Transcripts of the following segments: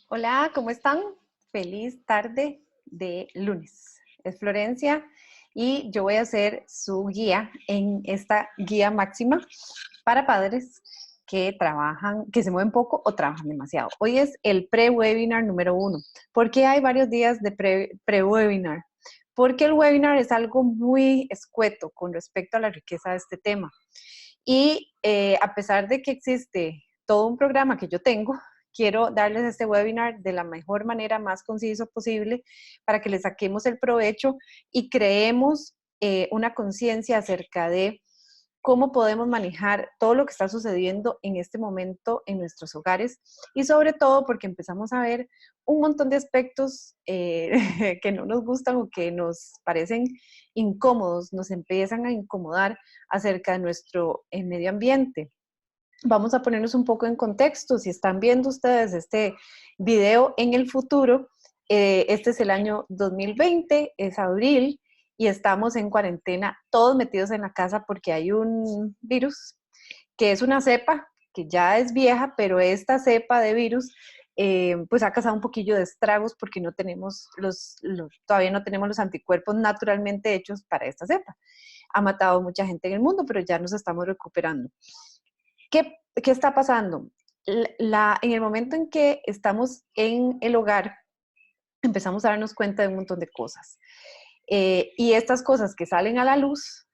Hola, ¿cómo están? Feliz tarde de lunes. Es Florencia y yo voy a ser su guía en esta guía máxima para padres que trabajan, que se mueven poco o trabajan demasiado. Hoy es el pre-webinar número 1. ¿Por qué hay varios días de pre-webinar? Porque el webinar es algo muy escueto con respecto a la riqueza de este tema. Y a pesar de que existe todo un programa que yo tengo, quiero darles este webinar de la mejor manera, más conciso posible, para que le saquemos el provecho y creemos una conciencia acerca de cómo podemos manejar todo lo que está sucediendo en este momento en nuestros hogares y sobre todo porque empezamos a ver un montón de aspectos que no nos gustan o que nos parecen incómodos, nos empiezan a incomodar acerca de nuestro medio ambiente. Vamos a ponernos un poco en contexto. Si están viendo ustedes este video en el futuro, este es el año 2020, es abril, y estamos en cuarentena, todos metidos en la casa porque hay un virus que es una cepa que ya es vieja, pero esta cepa de virus pues ha causado un poquillo de estragos porque no tenemos todavía no tenemos los anticuerpos naturalmente hechos para esta cepa. Ha matado mucha gente en el mundo, pero ya nos estamos recuperando. ¿Qué está pasando? En el momento en que estamos en el hogar, empezamos a darnos cuenta de un montón de cosas. Y estas cosas que salen a la luz,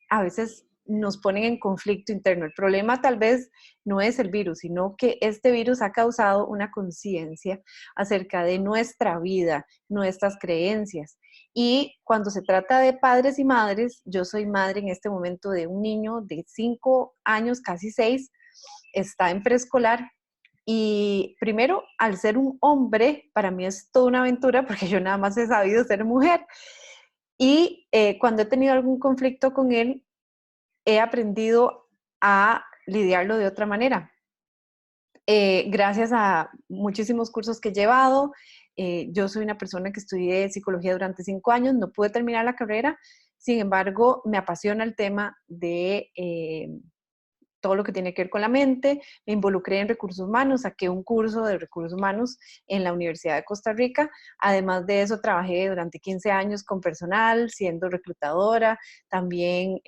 a veces nos ponen en conflicto interno. El problema tal vez no es el virus, sino que este virus ha causado una conciencia acerca de nuestra vida, nuestras creencias. Y cuando se trata de padres y madres, yo soy madre en este momento de un niño de 5 años, casi 6, está en preescolar. Y primero, al ser un hombre, para mí es toda una aventura porque yo nada más he sabido ser mujer. Y cuando he tenido algún conflicto con él, he aprendido a lidiarlo de otra manera. Gracias a muchísimos cursos que he llevado, yo soy una persona que estudié psicología durante 5 años, no pude terminar la carrera, sin embargo, me apasiona el tema de todo lo que tiene que ver con la mente, me involucré en recursos humanos, saqué un curso de recursos humanos en la Universidad de Costa Rica, además de eso trabajé durante 15 años con personal, siendo reclutadora, también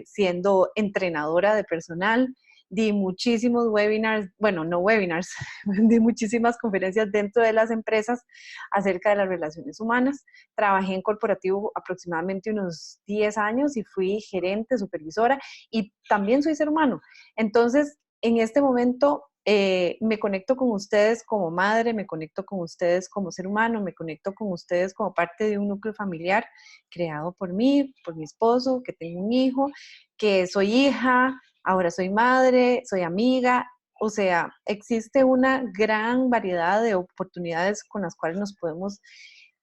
siendo entrenadora de personal, di muchísimos webinars, bueno, no webinars, di muchísimas conferencias dentro de las empresas acerca de las relaciones humanas. Trabajé en corporativo aproximadamente unos 10 años y fui gerente, supervisora y también soy ser humano. Entonces, en este momento me conecto con ustedes como madre, me conecto con ustedes como ser humano, me conecto con ustedes como parte de un núcleo familiar creado por mí, por mi esposo, que tengo un hijo, que soy hija, ahora soy madre, soy amiga. O sea, existe una gran variedad de oportunidades con las cuales nos podemos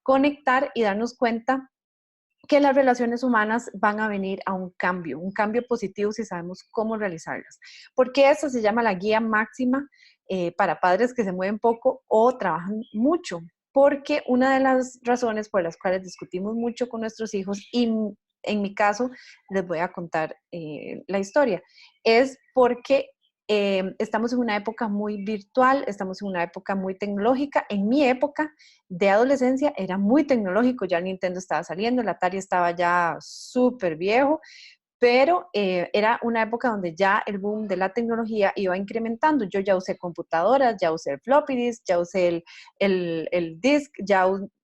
conectar y darnos cuenta que las relaciones humanas van a venir a un cambio positivo si sabemos cómo realizarlas. Porque eso se llama la guía máxima para padres que se mueven poco o trabajan mucho. Porque una de las razones por las cuales discutimos mucho con nuestros hijos, y en mi caso les voy a contar la historia, es porque estamos en una época muy virtual, estamos en una época muy tecnológica. En mi época de adolescencia era muy tecnológico, ya el Nintendo estaba saliendo, el Atari estaba ya súper viejo, pero era una época donde ya el boom de la tecnología iba incrementando. Yo ya usé computadoras, ya usé el floppy disk, ya usé el disk,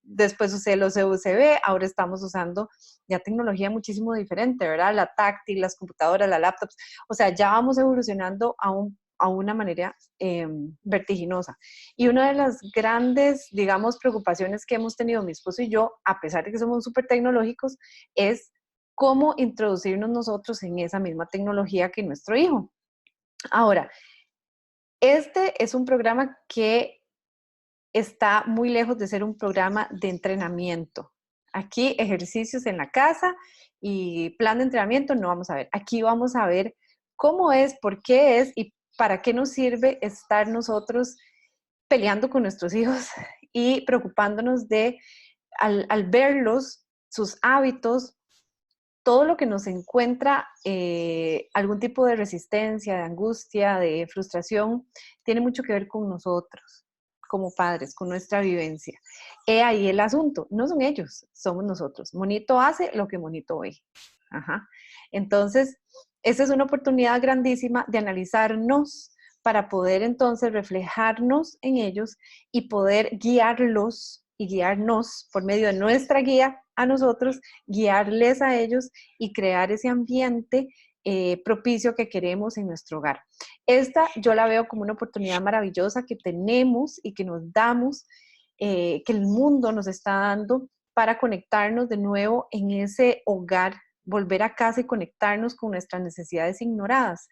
después usé los USB, ahora estamos usando ya tecnología muchísimo diferente, ¿verdad? La táctil, las computadoras, las laptops, o sea, ya vamos evolucionando a una manera vertiginosa. Y una de las grandes, digamos, preocupaciones que hemos tenido mi esposo y yo, a pesar de que somos súper tecnológicos, es cómo introducirnos nosotros en esa misma tecnología que nuestro hijo. Ahora, este es un programa que está muy lejos de ser un programa de entrenamiento. Aquí ejercicios en la casa y plan de entrenamiento no vamos a ver. Aquí vamos a ver cómo es, por qué es y para qué nos sirve estar nosotros peleando con nuestros hijos y preocupándonos de, al verlos, sus hábitos, todo lo que nos encuentra algún tipo de resistencia, de angustia, de frustración, tiene mucho que ver con nosotros, como padres, con nuestra vivencia. He ahí el asunto, no son ellos, somos nosotros. Monito hace lo que Monito ve. Ajá. Entonces, esa es una oportunidad grandísima de analizarnos para poder entonces reflejarnos en ellos y poder guiarlos y guiarnos por medio de nuestra guía a nosotros, guiarles a ellos y crear ese ambiente propicio que queremos en nuestro hogar. Esta yo la veo como una oportunidad maravillosa que tenemos y que nos damos, que el mundo nos está dando para conectarnos de nuevo en ese hogar, volver a casa y conectarnos con nuestras necesidades ignoradas.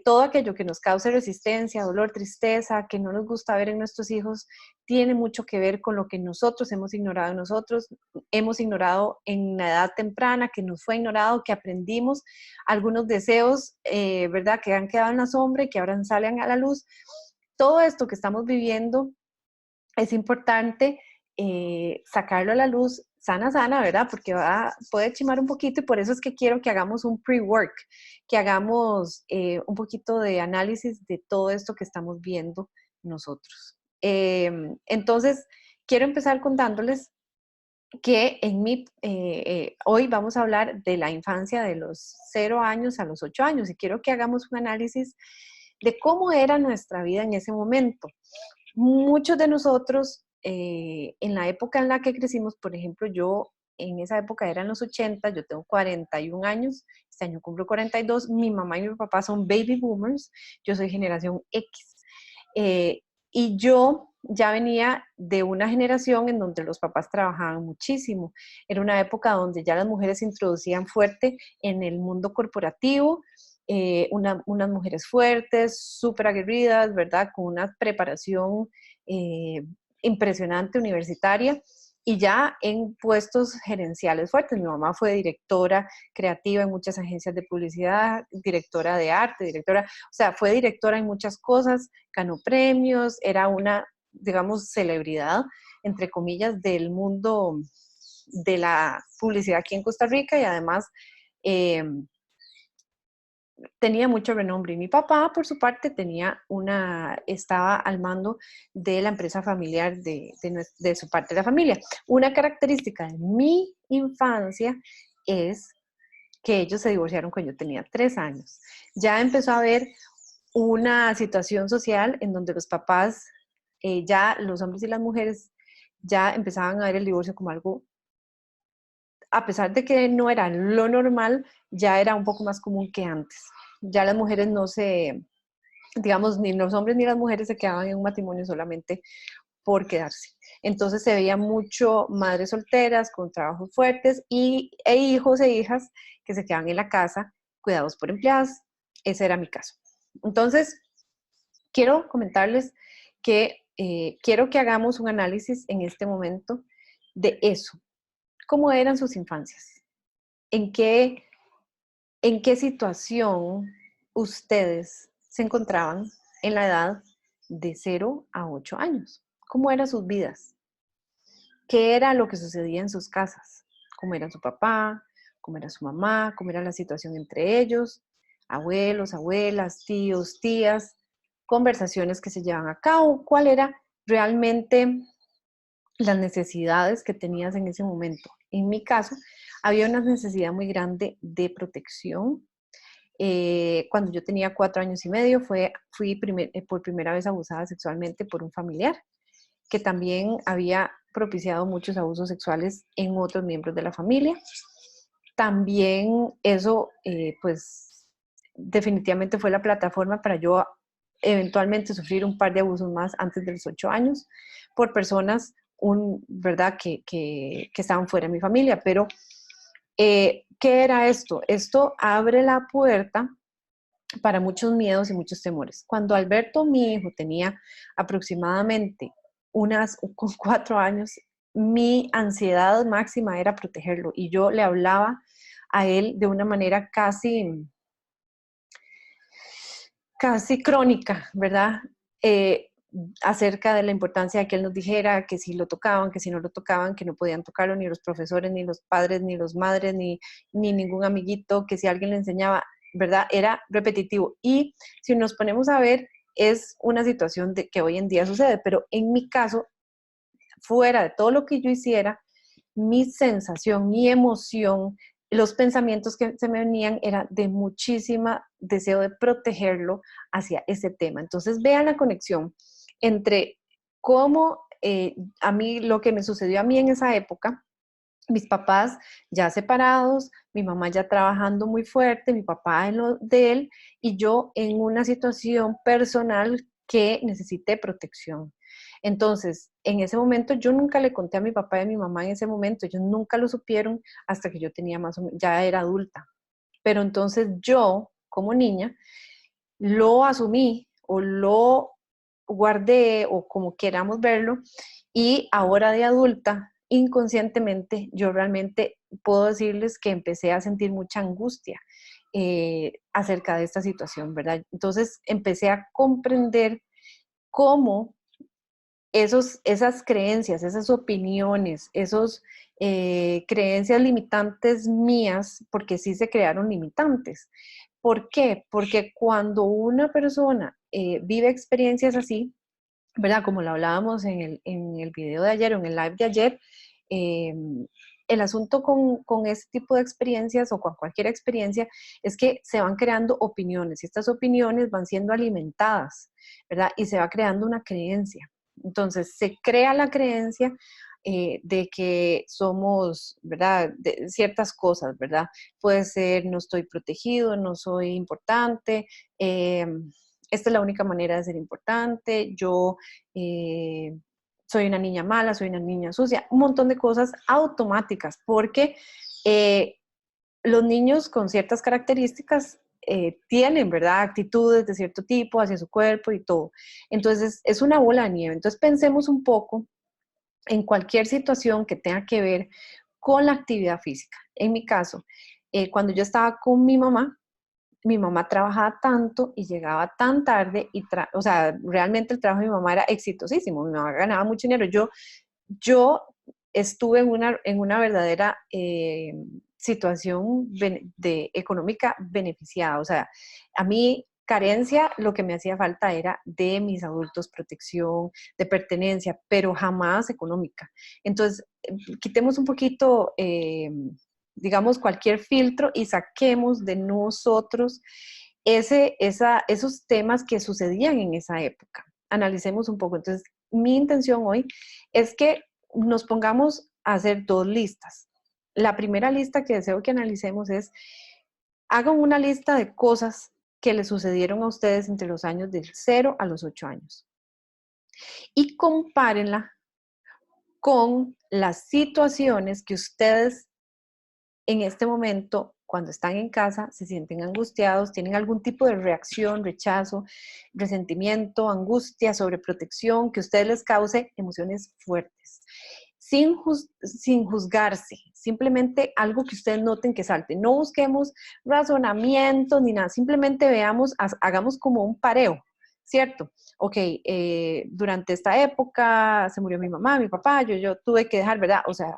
Todo aquello que nos cause resistencia, dolor, tristeza, que no nos gusta ver en nuestros hijos, tiene mucho que ver con lo que nosotros hemos ignorado en nosotros, hemos ignorado en la edad temprana, que nos fue ignorado, que aprendimos algunos deseos, ¿verdad?, que han quedado en la sombra y que ahora salen a la luz. Todo esto que estamos viviendo es importante sacarlo a la luz sana, ¿verdad? Porque puede chimar un poquito y por eso es que quiero que hagamos un pre-work, que hagamos un poquito de análisis de todo esto que estamos viendo nosotros. Entonces, quiero empezar contándoles que hoy vamos a hablar de la infancia de los 0 años a los 8 años y quiero que hagamos un análisis de cómo era nuestra vida en ese momento. Muchos de nosotros, en la época en la que crecimos, por ejemplo, yo en esa época eran los 80, yo tengo 41 años, este año cumplo 42, mi mamá y mi papá son baby boomers, yo soy generación X. Y yo ya venía de una generación en donde los papás trabajaban muchísimo. Era una época donde ya las mujeres se introducían fuerte en el mundo corporativo, unas mujeres fuertes, súper aguerridas, ¿verdad? Con una preparación impresionante universitaria y ya en puestos gerenciales fuertes. Mi mamá fue directora creativa en muchas agencias de publicidad, directora de arte, o sea, fue directora en muchas cosas, ganó premios, era una, digamos, celebridad, entre comillas, del mundo de la publicidad aquí en Costa Rica y además tenía mucho renombre. Y mi papá, por su parte, estaba al mando de la empresa familiar de su parte de la familia. Una característica de mi infancia es que ellos se divorciaron cuando yo tenía 3 años. Ya empezó a haber una situación social en donde los papás, ya los hombres y las mujeres, ya empezaban a ver el divorcio como algo, a pesar de que no era lo normal, ya era un poco más común que antes. Ya las mujeres no se, digamos, ni los hombres ni las mujeres se quedaban en un matrimonio solamente por quedarse. Entonces se veía mucho madres solteras con trabajos fuertes e hijos e hijas que se quedaban en la casa cuidados por empleadas. Ese era mi caso. Entonces, quiero comentarles que quiero que hagamos un análisis en este momento de eso. ¿Cómo eran sus infancias? ¿En qué situación ustedes se encontraban en la edad de 0 a 8 años? ¿Cómo eran sus vidas? ¿Qué era lo que sucedía en sus casas? ¿Cómo era su papá? ¿Cómo era su mamá? ¿Cómo era la situación entre ellos? Abuelos, abuelas, tíos, tías, conversaciones que se llevan a cabo. ¿Cuál era realmente las necesidades que tenías en ese momento? En mi caso, había una necesidad muy grande de protección. Cuando yo tenía 4 años y medio, fui por primera vez abusada sexualmente por un familiar que también había propiciado muchos abusos sexuales en otros miembros de la familia. También eso, pues, definitivamente fue la plataforma para yo eventualmente sufrir un par de abusos más antes de los 8 años por personas, ¿verdad?, que estaban fuera de mi familia. Pero, ¿qué era esto? Esto abre la puerta para muchos miedos y muchos temores. Cuando Alberto, mi hijo, tenía aproximadamente con 4 años, mi ansiedad máxima era protegerlo y yo le hablaba a él de una manera casi crónica, ¿verdad? Acerca de la importancia de que él nos dijera que si lo tocaban, que si no lo tocaban, que no podían tocarlo ni los profesores, ni los padres, ni los madres, ni ningún amiguito, que si alguien le enseñaba, ¿verdad? Era repetitivo. Y si nos ponemos a ver, es una situación que hoy en día sucede, pero en mi caso, fuera de todo lo que yo hiciera, mi sensación, mi emoción, los pensamientos que se me venían era de muchísima deseo de protegerlo hacia ese tema. Entonces vean la conexión entre cómo a mí, lo que me sucedió a mí en esa época, mis papás ya separados, mi mamá ya trabajando muy fuerte, mi papá en lo de él y yo en una situación personal que necesité protección. Entonces, en ese momento yo nunca le conté a mi papá y a mi mamá en ese momento, ellos nunca lo supieron hasta que yo tenía más o menos, ya era adulta. Pero entonces yo, como niña, lo asumí o lo guardé o como queramos verlo y ahora de adulta, inconscientemente, yo realmente puedo decirles que empecé a sentir mucha angustia acerca de esta situación, ¿verdad? Entonces empecé a comprender cómo esas creencias, esas opiniones, esas creencias limitantes mías, porque sí se crearon limitantes. ¿Por qué? Porque cuando una persona vive experiencias así, ¿verdad? Como lo hablábamos en el video de ayer o en el live de ayer, eh, el asunto con este tipo de experiencias o con cualquier experiencia es que se van creando opiniones y estas opiniones van siendo alimentadas, ¿verdad? Y se va creando una creencia. Entonces, se crea la creencia de que somos, ¿verdad? De ciertas cosas, ¿verdad? Puede ser, no estoy protegido, no soy importante, esta es la única manera de ser importante, yo eh, soy una niña mala, soy una niña sucia, un montón de cosas automáticas, porque eh, los niños con ciertas características tienen, ¿verdad? Actitudes de cierto tipo hacia su cuerpo y todo. Entonces, es una bola de nieve. Entonces, pensemos un poco en cualquier situación que tenga que ver con la actividad física. En mi caso, cuando yo estaba con mi mamá trabajaba tanto y llegaba tan tarde y, o sea, realmente el trabajo de mi mamá era exitosísimo, mi mamá ganaba mucho dinero. Yo estuve en una verdadera situación económica beneficiada, o sea, a mí carencia, lo que me hacía falta era de mis adultos protección, de pertenencia, pero jamás económica. Entonces, quitemos un poquito digamos, cualquier filtro y saquemos de nosotros esos temas que sucedían en esa época. Analicemos un poco. Entonces, mi intención hoy es que nos pongamos a hacer dos listas. La primera lista que deseo que analicemos es, hagan una lista de cosas que le sucedieron a ustedes entre los años del 0 a los 8 años y compárenla con las situaciones que ustedes en este momento, cuando están en casa, se sienten angustiados, tienen algún tipo de reacción, rechazo, resentimiento, angustia, sobreprotección, que a ustedes les cause emociones fuertes, sin juzgarse, simplemente algo que ustedes noten que salte. No busquemos razonamientos ni nada, simplemente veamos, hagamos como un pareo, ¿cierto? Ok, durante esta época se murió mi mamá, mi papá, yo tuve que dejar, ¿verdad? O sea,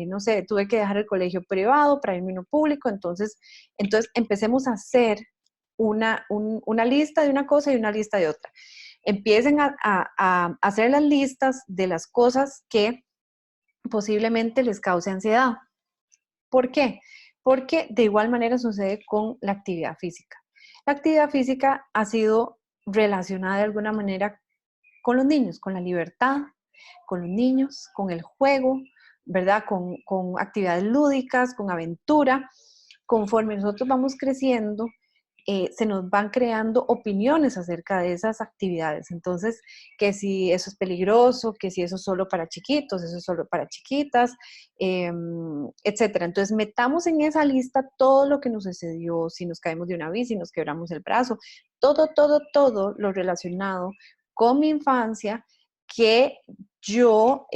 no sé, tuve que dejar el colegio privado para irme a uno público, entonces empecemos a hacer una lista de una cosa y una lista de otra. Empiecen a hacer las listas de las cosas que posiblemente les cause ansiedad. ¿Por qué? Porque de igual manera sucede con la actividad física. La actividad física ha sido relacionada de alguna manera con los niños, con la libertad, con los niños, con el juego, ¿verdad? Con actividades lúdicas, con aventura. Conforme nosotros vamos creciendo, se nos van creando opiniones acerca de esas actividades. Entonces, que si eso es peligroso, que si eso es solo para chiquitos, eso es solo para chiquitas, etcétera. Entonces, metamos en esa lista todo lo que nos sucedió, si nos caemos de una bici, si nos quebramos el brazo, todo lo relacionado con mi infancia que yo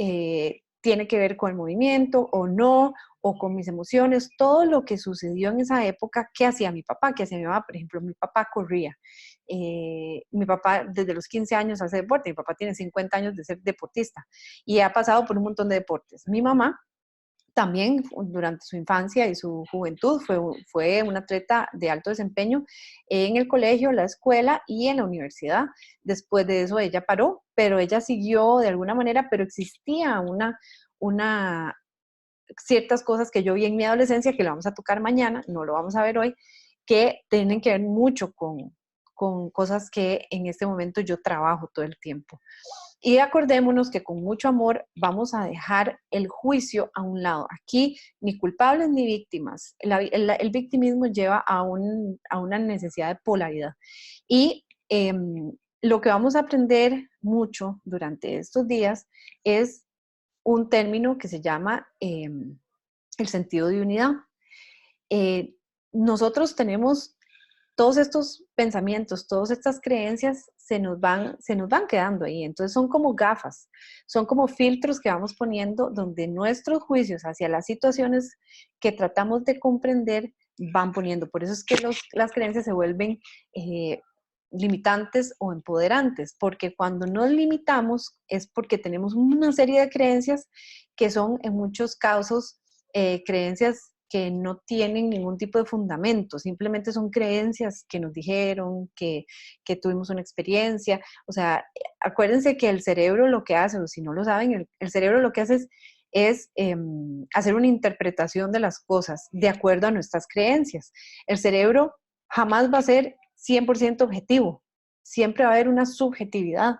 tiene que ver con el movimiento o no, o con mis emociones, todo lo que sucedió en esa época, ¿qué hacía mi papá? ¿Qué hacía mi mamá? Por ejemplo, mi papá corría. Mi papá desde los 15 años hace deporte, mi papá tiene 50 años de ser deportista y ha pasado por un montón de deportes. Mi mamá también durante su infancia y su juventud fue una atleta de alto desempeño en el colegio, la escuela y en la universidad. Después de eso ella paró, pero ella siguió de alguna manera, pero existía una ciertas cosas que yo vi en mi adolescencia, que lo vamos a tocar mañana, no lo vamos a ver hoy, que tienen que ver mucho con cosas que en este momento yo trabajo todo el tiempo. Y acordémonos que con mucho amor vamos a dejar el juicio a un lado. Aquí ni culpables ni víctimas. El victimismo lleva a una necesidad de polaridad. Y lo que vamos a aprender mucho durante estos días es un término que se llama el sentido de unidad. Eh, Nosotros tenemos todos estos pensamientos, todas estas creencias se nos van quedando ahí. Entonces son como gafas, son como filtros que vamos poniendo donde nuestros juicios hacia las situaciones que tratamos de comprender van poniendo. Por eso es que las creencias se vuelven limitantes o empoderantes, porque cuando nos limitamos es porque tenemos una serie de creencias que son en muchos casos creencias que no tienen ningún tipo de fundamento, simplemente son creencias que nos dijeron, que tuvimos una experiencia. O sea, acuérdense que el cerebro lo que hace, o si no lo saben, el cerebro lo que hace es hacer una interpretación de las cosas de acuerdo a nuestras creencias. El cerebro jamás va a ser 100% objetivo, siempre va a haber una subjetividad.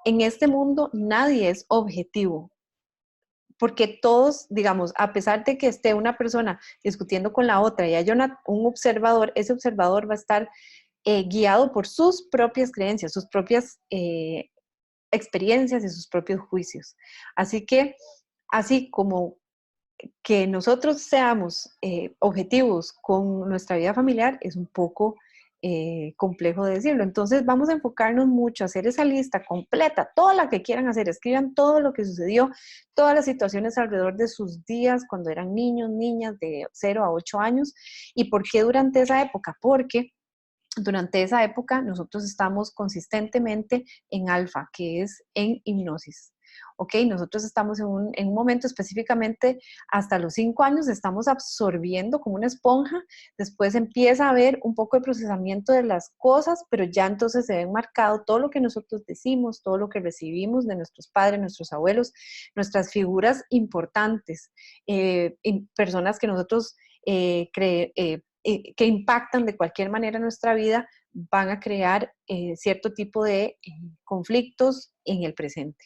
En este mundo nadie es objetivo, porque todos, digamos, a pesar de que esté una persona discutiendo con la otra y haya un observador, ese observador va a estar guiado por sus propias creencias, sus propias experiencias y sus propios juicios. Así que, así como que nosotros seamos objetivos con nuestra vida familiar es un poco complejo de decirlo. Entonces vamos a enfocarnos mucho a hacer esa lista completa, toda la que quieran hacer, escriban todo lo que sucedió, todas las situaciones alrededor de sus días cuando eran niños, niñas de 0 a 8 años y por qué durante esa época, porque durante esa época nosotros estamos consistentemente en alfa, que es en hipnosis. ¿Ok? Nosotros estamos en un momento específicamente hasta los 5 años, estamos absorbiendo como una esponja, después empieza a haber un poco de procesamiento de las cosas, pero ya entonces se ve marcado todo lo que nosotros decimos, todo lo que recibimos de nuestros padres, nuestros abuelos, nuestras figuras importantes, personas que nosotros que impactan de cualquier manera nuestra vida, van a crear cierto tipo de conflictos en el presente.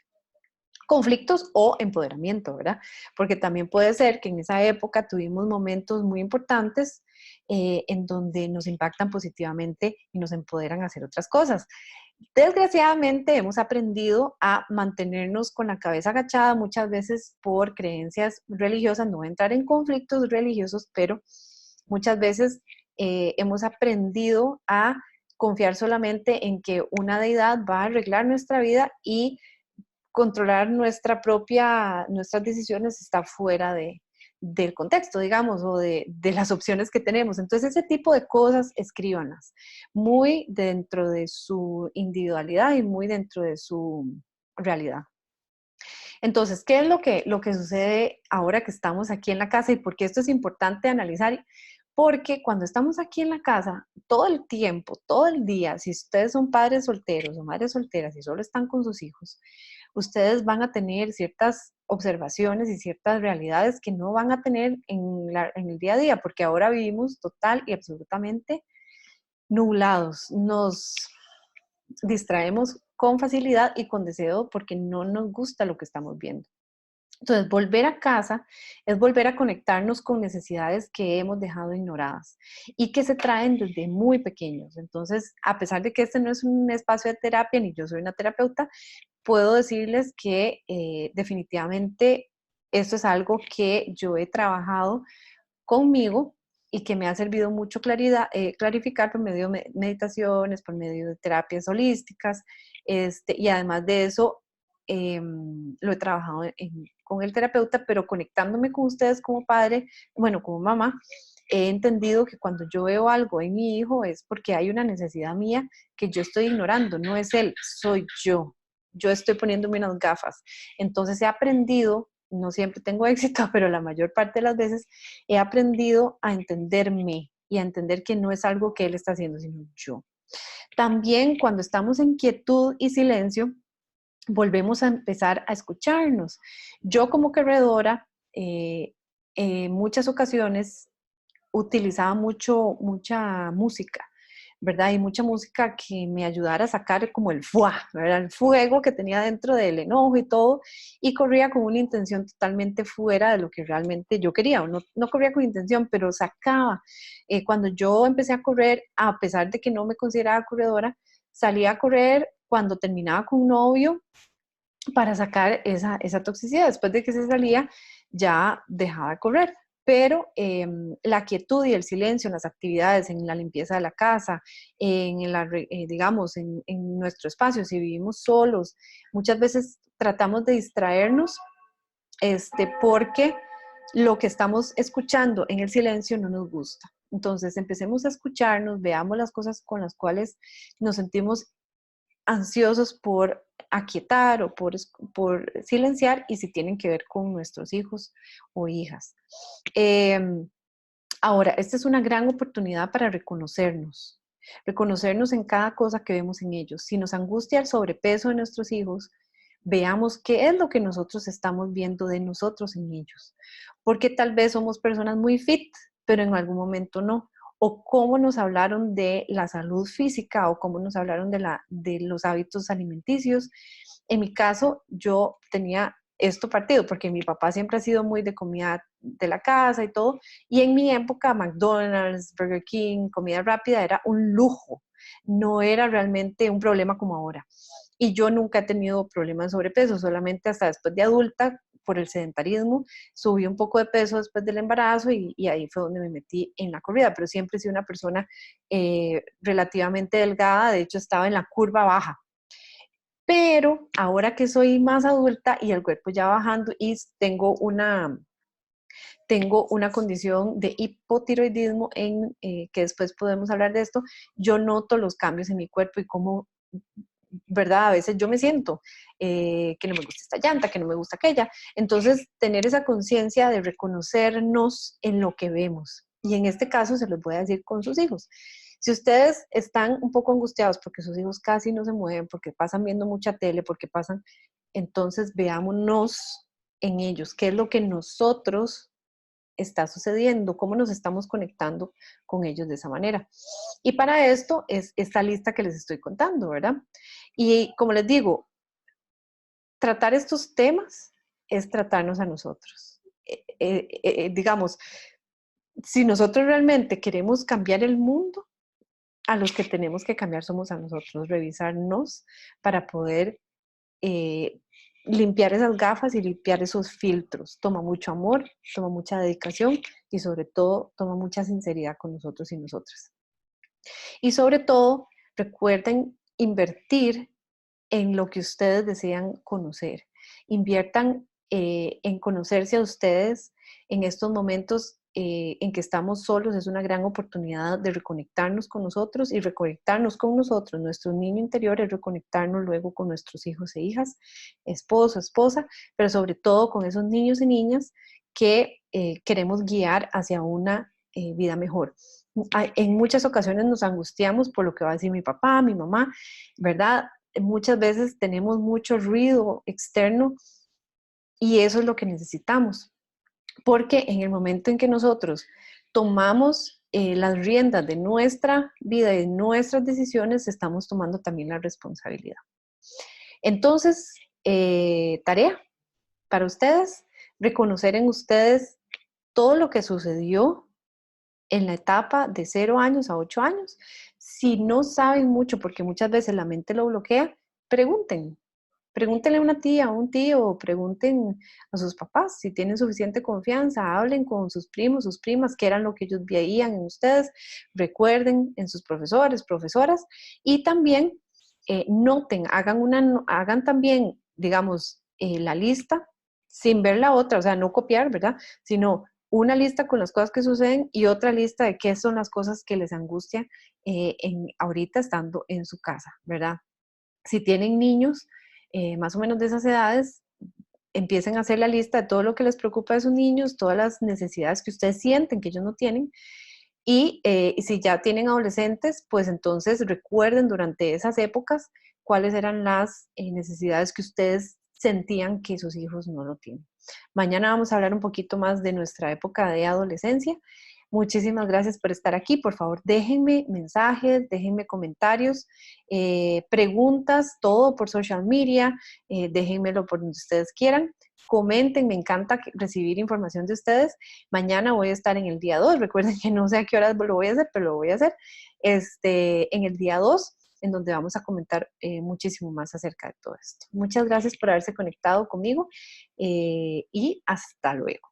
Conflictos o empoderamiento, ¿verdad? Porque también puede ser que en esa época tuvimos momentos muy importantes en donde nos impactan positivamente y nos empoderan a hacer otras cosas. Desgraciadamente hemos aprendido a mantenernos con la cabeza agachada muchas veces por creencias religiosas, no voy a entrar en conflictos religiosos, pero muchas veces hemos aprendido a confiar solamente en que una deidad va a arreglar nuestra vida y controlar nuestras decisiones está fuera del contexto, digamos, o de las opciones que tenemos. Entonces, ese tipo de cosas, escríbanlas, muy dentro de su individualidad y muy dentro de su realidad. Entonces, ¿qué es lo que sucede ahora que estamos aquí en la casa y por qué esto es importante analizar? Porque cuando estamos aquí en la casa, todo el tiempo, todo el día, si ustedes son padres solteros o madres solteras y solo están con sus hijos, ustedes van a tener ciertas observaciones y ciertas realidades que no van a tener en el día a día, porque ahora vivimos total y absolutamente nublados. Nos distraemos con facilidad y con deseo porque no nos gusta lo que estamos viendo. Entonces, volver a casa es volver a conectarnos con necesidades que hemos dejado ignoradas y que se traen desde muy pequeños. Entonces, a pesar de que este no es un espacio de terapia, ni yo soy una terapeuta, puedo decirles que definitivamente esto es algo que yo he trabajado conmigo y que me ha servido mucho clarificar por medio de meditaciones, por medio de terapias holísticas, y además de eso, lo he trabajado con el terapeuta, pero conectándome con ustedes como padre, bueno, como mamá, he entendido que cuando yo veo algo en mi hijo es porque hay una necesidad mía que yo estoy ignorando, no es él, soy yo. Yo estoy poniéndome unas gafas. Entonces he aprendido no siempre tengo éxito, pero la mayor parte de las veces he aprendido a entenderme y a entender que no es algo que él está haciendo, sino yo. También cuando estamos en quietud y silencio, volvemos a empezar a escucharnos. Yo como corredora, en muchas ocasiones utilizaba mucha música, ¿verdad? Y mucha música que me ayudara a sacar como el fuá, ¿verdad? El fuego que tenía dentro del enojo y todo, y corría con una intención totalmente fuera de lo que realmente yo quería, o no, no corría con intención, pero sacaba. Cuando yo empecé a correr, a pesar de que no me consideraba corredora, salía a correr cuando terminaba con un novio para sacar esa toxicidad. Después de que se salía, ya dejaba de correr. Pero la quietud y el silencio en las actividades, en la limpieza de la casa, digamos, en nuestro espacio, si vivimos solos, muchas veces tratamos de distraernos porque lo que estamos escuchando en el silencio no nos gusta. Entonces empecemos a escucharnos, veamos las cosas con las cuales nos sentimos ansiosos por aquietar o por silenciar, y si tienen que ver con nuestros hijos o hijas. Eh, Ahora, esta es una gran oportunidad para reconocernos en cada cosa que vemos en ellos. Si nos angustia el sobrepeso de nuestros hijos, veamos qué es lo que nosotros estamos viendo de nosotros en ellos. Porque tal vez somos personas muy fit, pero en algún momento no. O cómo nos hablaron de la salud física o cómo nos hablaron de los hábitos alimenticios. En mi caso, yo tenía esto partido, porque mi papá siempre ha sido muy de comida de la casa y todo, y en mi época McDonald's, Burger King, comida rápida era un lujo, no era realmente un problema como ahora. Y yo nunca he tenido problemas de sobrepeso, solamente hasta después de adulta, por el sedentarismo, subí un poco de peso después del embarazo y ahí fue donde me metí en la corrida, pero siempre he sido una persona relativamente delgada, de hecho estaba en la curva baja. Pero ahora que soy más adulta y el cuerpo ya bajando y tengo una condición de hipotiroidismo que después podemos hablar de esto, yo noto los cambios en mi cuerpo y cómo, ¿verdad? A veces yo me siento que no me gusta esta llanta, que no me gusta aquella. Entonces, tener esa conciencia de reconocernos en lo que vemos. Y en este caso se los voy a decir con sus hijos. Si ustedes están un poco angustiados porque sus hijos casi no se mueven, porque pasan viendo mucha tele, porque pasan, entonces veámonos en ellos, qué es lo que nosotros está sucediendo, cómo nos estamos conectando con ellos de esa manera. Y para esto es esta lista que les estoy contando, ¿verdad? Y como les digo, tratar estos temas es tratarnos a nosotros. Digamos, si nosotros realmente queremos cambiar el mundo, a los que tenemos que cambiar somos a nosotros, revisarnos para poder eh, limpiar esas gafas y limpiar esos filtros. Toma mucho amor, toma mucha dedicación y sobre todo toma mucha sinceridad con nosotros y nosotras. Y sobre todo, recuerden invertir en lo que ustedes desean conocer. Inviertan en conocerse a ustedes en estos momentos en que estamos solos. Es una gran oportunidad de reconectarnos con nosotros y reconectarnos con nosotros. Nuestro niño interior es reconectarnos luego con nuestros hijos e hijas, esposo, esposa, pero sobre todo con esos niños y niñas que queremos guiar hacia una vida mejor. En muchas ocasiones nos angustiamos por lo que va a decir mi papá, mi mamá, ¿verdad? Muchas veces tenemos mucho ruido externo y eso es lo que necesitamos, porque en el momento en que nosotros tomamos las riendas de nuestra vida y de nuestras decisiones, estamos tomando también la responsabilidad. Entonces, tarea para ustedes, reconocer en ustedes todo lo que sucedió en la etapa de 0 años a 8 años. Si no saben mucho, porque muchas veces la mente lo bloquea, pregunten. Pregúntenle a una tía, a un tío, pregunten a sus papás si tienen suficiente confianza, hablen con sus primos, sus primas, qué eran lo que ellos veían en ustedes, recuerden en sus profesores, profesoras, y también noten, hagan también, digamos, la lista sin ver la otra, o sea, no copiar, ¿verdad? Sino una lista con las cosas que suceden y otra lista de qué son las cosas que les angustia ahorita estando en su casa, ¿verdad? Si tienen niños más o menos de esas edades, empiecen a hacer la lista de todo lo que les preocupa de sus niños, todas las necesidades que ustedes sienten que ellos no tienen. Y si ya tienen adolescentes, pues entonces recuerden durante esas épocas cuáles eran las necesidades que ustedes sentían que sus hijos no lo tienen. Mañana vamos a hablar un poquito más de nuestra época de adolescencia. Muchísimas gracias por estar aquí. Por favor, déjenme mensajes, déjenme comentarios, preguntas, todo por social media, déjenmelo por donde ustedes quieran. Comenten, me encanta recibir información de ustedes. Mañana voy a estar en el día 2. Recuerden que no sé a qué horas lo voy a hacer, pero lo voy a hacer en el día 2, en donde vamos a comentar muchísimo más acerca de todo esto. Muchas gracias por haberse conectado conmigo y hasta luego.